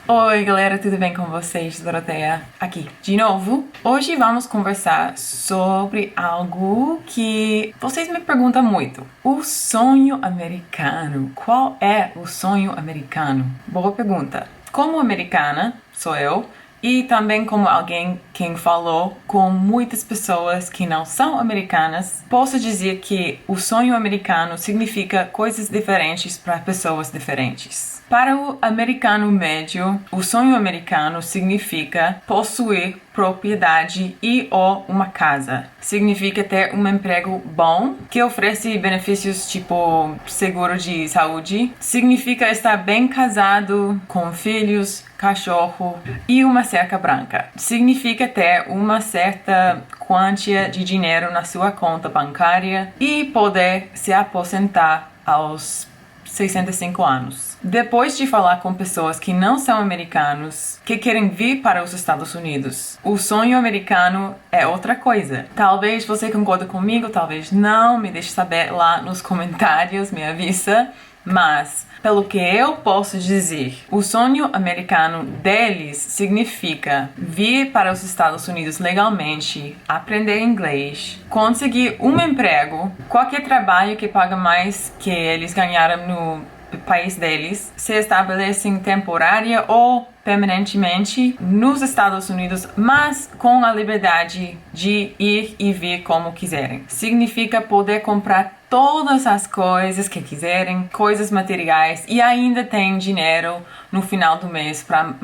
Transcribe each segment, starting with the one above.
Oi galera, tudo bem com vocês? Doroteia aqui de novo. Hoje vamos conversar sobre algo que vocês me perguntam muito. O sonho americano. Qual é o sonho americano? Boa pergunta. Como americana, sou eu, e também como alguém quem falou com muitas pessoas que não são americanas, posso dizer que o sonho americano significa coisas diferentes para pessoas diferentes. Para o americano médio, o sonho americano significa possuir propriedade e ou uma casa. Significa ter um emprego bom que oferece benefícios tipo seguro de saúde. Significa estar bem casado, com filhos, cachorro e uma cerca branca. Significa ter uma certa quantia de dinheiro na sua conta bancária e poder se aposentar aos 65 anos. Depois de falar com pessoas que não são americanos, que querem vir para os Estados Unidos, o sonho americano é outra coisa. Talvez você concorde comigo, talvez não, me deixe saber lá nos comentários, me avisa. Mas, pelo que eu posso dizer, o sonho americano deles significa vir para os Estados Unidos legalmente, aprender inglês, conseguir um emprego, qualquer trabalho que paga mais que eles ganharam no país deles, se estabelecem temporária ou permanentemente nos Estados Unidos, mas com a liberdade de ir e vir como quiserem. Significa poder comprar todas as coisas que quiserem, coisas materiais, e ainda tem dinheiro no final do mês para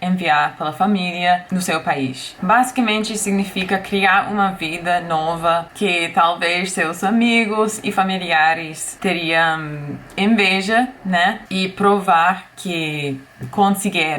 enviar pela família no seu país. Basicamente significa criar uma vida nova que talvez seus amigos e familiares teriam inveja, né? E provar que conseguiram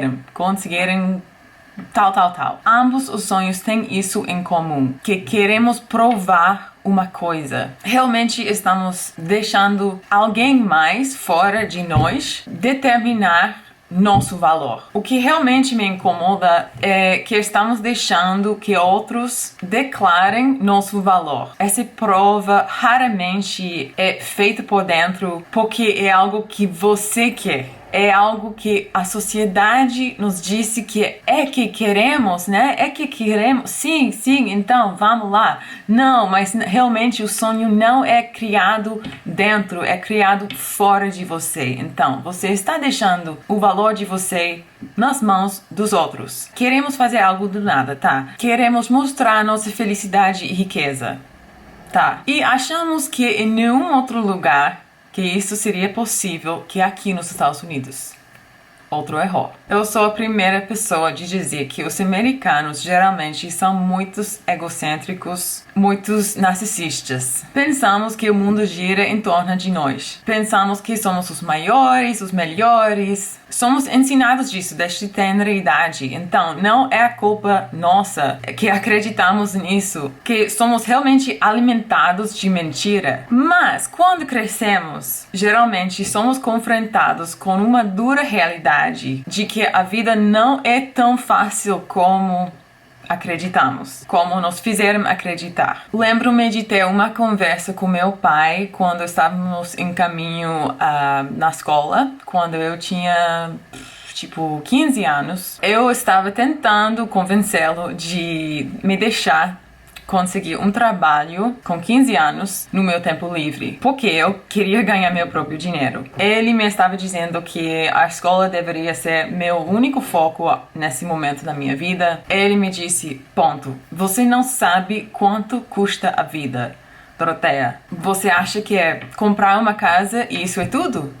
tal. Ambos os sonhos têm isso em comum, que queremos provar uma coisa. Realmente estamos deixando alguém mais fora de nós determinar nosso valor. O que realmente me incomoda é que estamos deixando que outros declarem nosso valor. Essa prova raramente é feita por dentro porque é algo que você quer. É algo que a sociedade nos disse que queremos, né? É que queremos. Sim, então vamos lá. Não, mas realmente o sonho não é criado dentro, é criado fora de você. Então, você está deixando o valor de você nas mãos dos outros. Queremos fazer algo do nada, tá? Queremos mostrar nossa felicidade e riqueza, tá? E achamos que em nenhum outro lugar que isso seria possível que aqui nos Estados Unidos. Outro erro. Eu sou a primeira pessoa de dizer que os americanos geralmente são muitos egocêntricos, muitos narcisistas. Pensamos que o mundo gira em torno de nós. Pensamos que somos os maiores, os melhores. Somos ensinados disso desde tenra idade. Então, não é a culpa nossa que acreditamos nisso, que somos realmente alimentados de mentira. Mas, quando crescemos, geralmente somos confrontados com uma dura realidade de que a vida não é tão fácil como acreditamos, como nos fizeram acreditar. Lembro-me de ter uma conversa com meu pai quando estávamos em caminho na escola, quando eu tinha 15 anos. Eu estava tentando convencê-lo de me deixar conseguir um trabalho com 15 anos no meu tempo livre, porque eu queria ganhar meu próprio dinheiro. Ele me estava dizendo que a escola deveria ser meu único foco nesse momento da minha vida. Ele me disse, ponto, você não sabe quanto custa a vida, Doroteia. Você acha que é comprar uma casa e isso é tudo?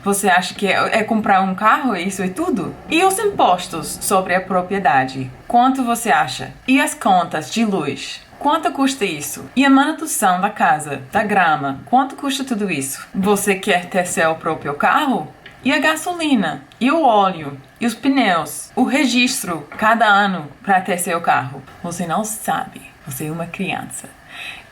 Você acha que é comprar um carro e isso é tudo? E os impostos sobre a propriedade? Quanto você acha? E as contas de luz? Quanto custa isso? E a manutenção da casa, da grama? Quanto custa tudo isso? Você quer ter seu próprio carro? E a gasolina? E o óleo? E os pneus? O registro cada ano para ter seu carro? Você não sabe. Você é uma criança.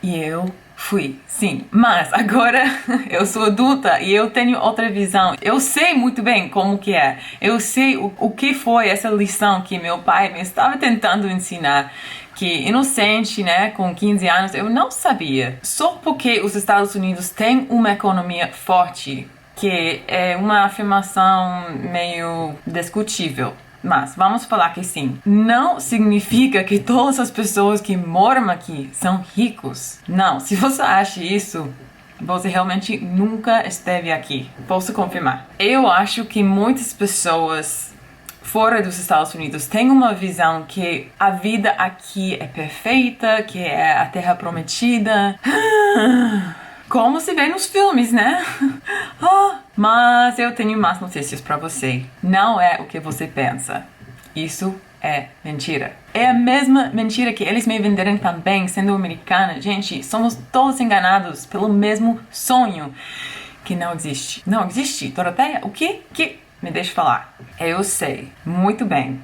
E eu fui, sim. Mas agora eu sou adulta e eu tenho outra visão. Eu sei muito bem como que é. Eu sei o que foi essa lição que meu pai me estava tentando ensinar. Que inocente, né, com 15 anos, eu não sabia. Só porque os Estados Unidos têm uma economia forte que é uma afirmação meio discutível. Mas vamos falar que sim. Não significa que todas as pessoas que moram aqui são ricos. Não, se você acha isso, você realmente nunca esteve aqui. Posso confirmar. Eu acho que muitas pessoas fora dos Estados Unidos têm uma visão que a vida aqui é perfeita, que é a terra prometida. Como se vê nos filmes, né? Mas eu tenho más notícias para você. Não é o que você pensa. Isso é mentira. É a mesma mentira que eles me venderam também, sendo americana. Gente, somos todos enganados pelo mesmo sonho que não existe. Não existe? Doroteia? O quê? Me deixe falar. Eu sei muito bem.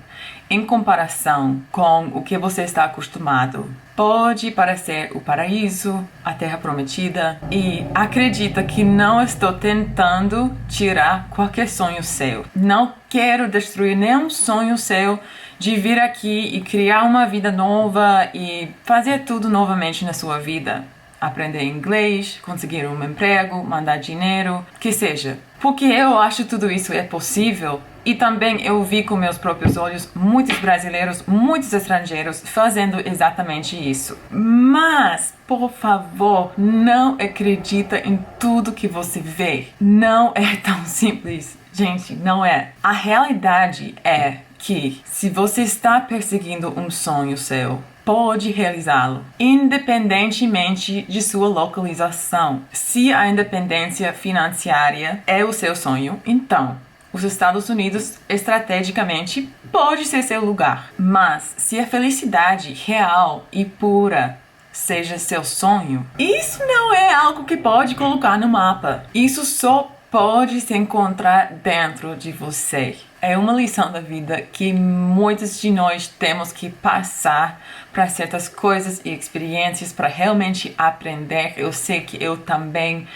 Em comparação com o que você está acostumado, pode parecer o paraíso, a terra prometida, e acredita que não estou tentando tirar qualquer sonho seu. Não quero destruir nenhum sonho seu de vir aqui e criar uma vida nova e fazer tudo novamente na sua vida. Aprender inglês, conseguir um emprego, mandar dinheiro, que seja. Porque eu acho tudo isso é possível. E também eu vi com meus próprios olhos muitos brasileiros, muitos estrangeiros fazendo exatamente isso. Mas, por favor, não acredita em tudo que você vê. Não é tão simples. Gente, não é. A realidade é que se você está perseguindo um sonho seu, pode realizá-lo, independentemente de sua localização. Se a independência financeira é o seu sonho, então os Estados Unidos, estrategicamente, pode ser seu lugar. Mas se a felicidade real e pura seja seu sonho, isso não é algo que pode colocar no mapa. Isso só pode se encontrar dentro de você. É uma lição da vida que muitos de nós temos que passar para certas coisas e experiências para realmente aprender. Eu sei que eu também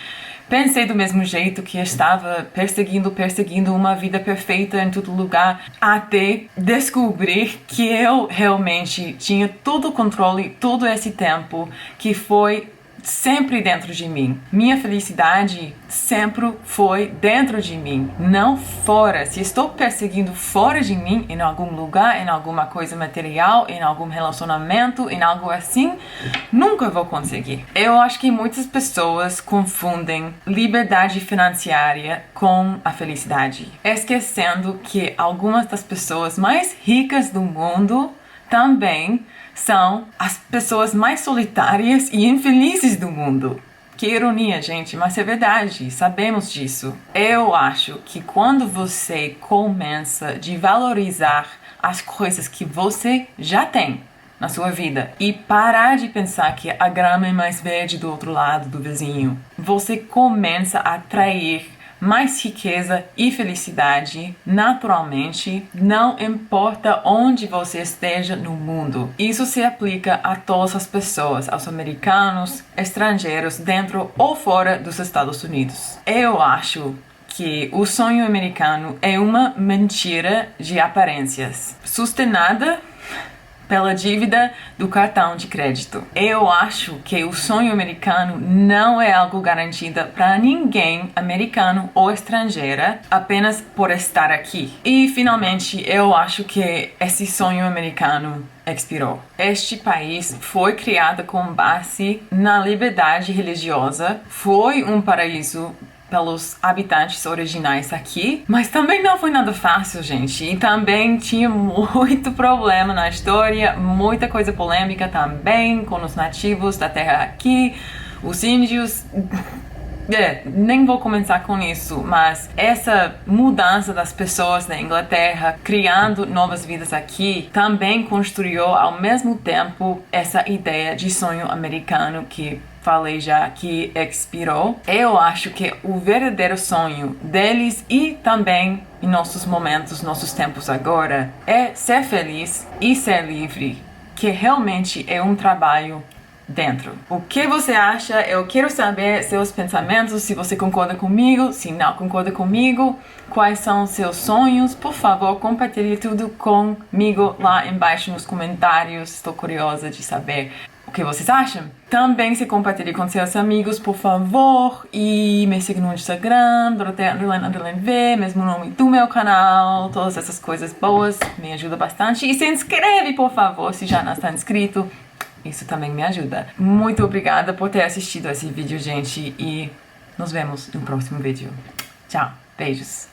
pensei do mesmo jeito, que estava perseguindo uma vida perfeita em todo lugar, até descobrir que eu realmente tinha todo o controle, todo esse tempo, que foi sempre dentro de mim. Minha felicidade sempre foi dentro de mim, não fora. Se estou perseguindo fora de mim, em algum lugar, em alguma coisa material, em algum relacionamento, em algo assim, nunca vou conseguir. Eu acho que muitas pessoas confundem liberdade financeira com a felicidade, esquecendo que algumas das pessoas mais ricas do mundo também são as pessoas mais solitárias e infelizes do mundo. Que ironia, gente, mas é verdade, sabemos disso. Eu acho que quando você começa a valorizar as coisas que você já tem na sua vida e parar de pensar que a grama é mais verde do outro lado do vizinho, você começa a atrair mais riqueza e felicidade naturalmente, não importa onde você esteja no mundo. Isso se aplica a todas as pessoas, aos americanos, estrangeiros, dentro ou fora dos Estados Unidos. Eu acho que o sonho americano é uma mentira de aparências, sustentada pela dívida do cartão de crédito. Eu acho que o sonho americano não é algo garantido para ninguém, americano ou estrangeira, apenas por estar aqui. E, finalmente, eu acho que esse sonho americano expirou. Este país foi criado com base na liberdade religiosa, foi um paraíso pelos habitantes originais aqui, mas também não foi nada fácil, gente, e também tinha muito problema na história, muita coisa polêmica também com os nativos da terra aqui, os índios. Nem vou começar com isso, mas essa mudança das pessoas da Inglaterra criando novas vidas aqui também construiu ao mesmo tempo essa ideia de sonho americano que falei já que expirou. Eu acho que o verdadeiro sonho deles e também em nossos momentos, nossos tempos agora, é ser feliz e ser livre, que realmente é um trabalho dentro. O que você acha? Eu quero saber seus pensamentos, se você concorda comigo, se não concorda comigo, quais são os seus sonhos. Por favor, compartilhe tudo comigo lá embaixo nos comentários. Estou curiosa de saber que vocês acham. Também se compartilhe com seus amigos, por favor. E me siga no Instagram, Dorothea__V, mesmo nome do meu canal. Todas essas coisas boas me ajudam bastante. E se inscreve, por favor, se já não está inscrito. Isso também me ajuda. Muito obrigada por ter assistido esse vídeo, gente. E nos vemos no próximo vídeo. Tchau. Beijos.